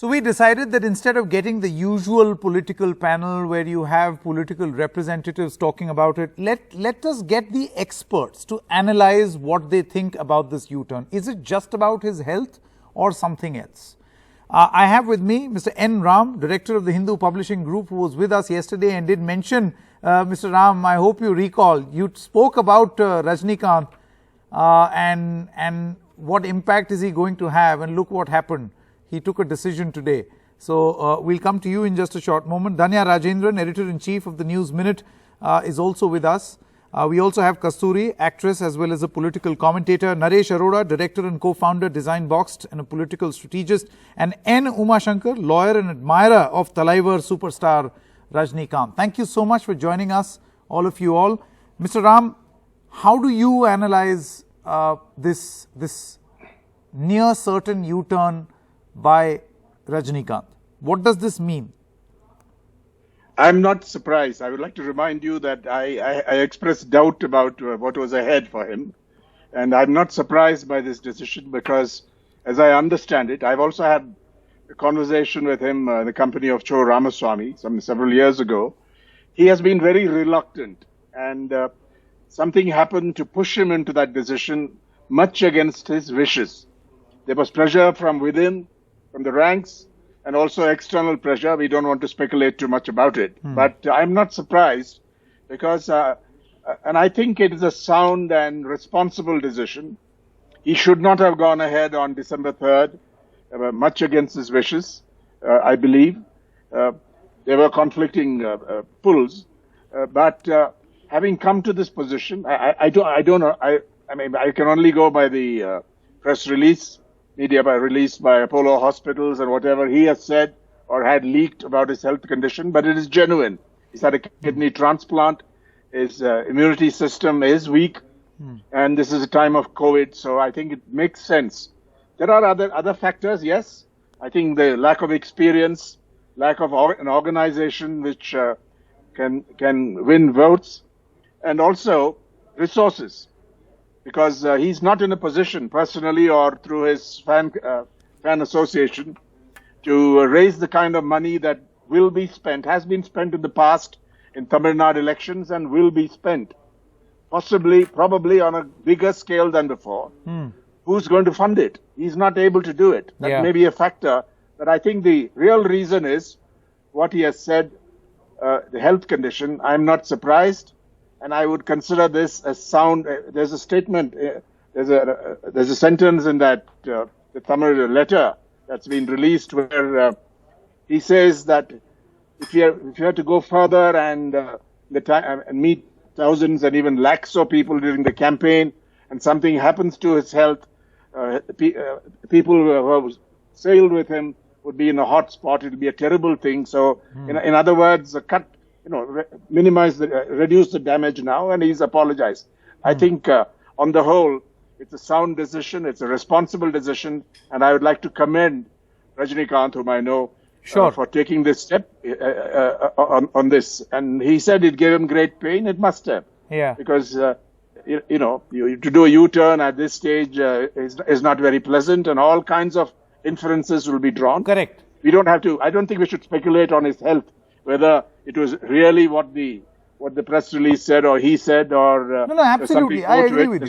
So we decided that instead of getting the usual political panel where you have political representatives talking about it, let us get the experts to analyze what they think about this U-turn. Is it just about his health or something else? I have with me Mr. N. Ram, Director of the Hindu Publishing Group, who was with us yesterday and did mention, Mr. Ram, I hope you recall, you spoke about Rajinikanth and what impact is he going to have, and look what happened. He took a decision today. So we'll come to you in just a short moment. Dhanya Rajendran, Editor-in-Chief of the News Minute, is also with us. We also have Kasturi, actress as well as a political commentator, Naresh Arora, Director and co-founder, Design Boxed, and a political strategist, and N. Umashankar, lawyer and admirer of THALAIVA'S superstar Rajinikanth. Thank you so much for joining us, all of you all. Mr. Ram, how do you analyze this near certain U-turn by Rajinikanth? What does this mean? I'm not surprised. I would like to remind you that I expressed doubt about what was ahead for him. And I'm not surprised by this decision because, as I understand it, I've also had a conversation with him in the company of Cho Ramaswamy several years ago. He has been very reluctant, and something happened to push him into that decision much against his wishes. There was pressure from within, from the ranks, and also external pressure. We don't want to speculate too much about it. But I'm not surprised because, and I think it is a sound and responsible decision. He should not have gone ahead on December 3rd, much against his wishes, I believe. There were conflicting pulls. But having come to this position, I don't know. I mean, I can only go by the press release. Media released by Apollo hospitals and whatever he has said or had leaked about his health condition, but it is genuine. He's had a kidney transplant. His immunity system is weak, and this is a time of COVID, so I think it makes sense. There are other factors, yes. I think the lack of experience, lack of an organization which can win votes, and also resources. Because he's not in a position, personally or through his fan association, to raise the kind of money that will be spent, has been spent in the past in Tamil Nadu elections and will be spent, possibly, probably on a bigger scale than before. Who's going to fund it? He's not able to do it. That may be a factor. But I think the real reason is what he has said, the health condition. I'm not surprised. And I would consider this as sound. There's a statement, there's a sentence in that the Tamil letter that's been released where he says that if you have to go further and meet thousands and even lakhs of people during the campaign, and something happens to his health, people who have sailed with him would be in a hot spot. It would be a terrible thing. So, in other words, reduce the damage now, and he's apologized. I think on the whole, it's a sound decision, it's a responsible decision, and I would like to commend Rajinikanth, whom I know, for taking this step on this. And he said it gave him great pain. It must have. Because, to do a U-turn at this stage is not very pleasant, and all kinds of inferences will be drawn. Correct. We don't have to, I don't think we should speculate on his health, whether it was really what the press release said or he said or no, absolutely. I agree with you.